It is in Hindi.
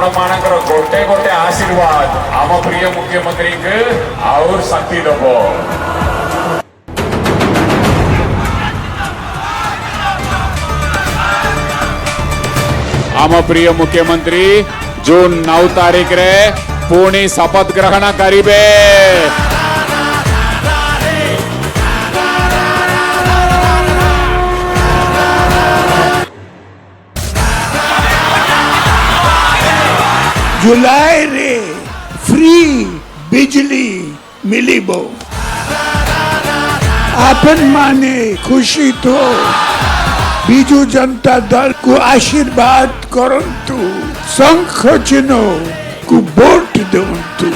आपण मानकर गोटे गोटे आशीर्वाद आम प्रिय मुख्यमंत्री के और शक्ति दबो। आम प्रिय मुख्यमंत्री जून 9 तारीख रे पुणी शपथ ग्रहण करिबे। जुलाई रे फ्री बिजली मिलीबो। आपन माने खुशी तो बीजू जनता दल को आशीर्वाद करंतु, शंख चिन्ह को वोट देवंतु।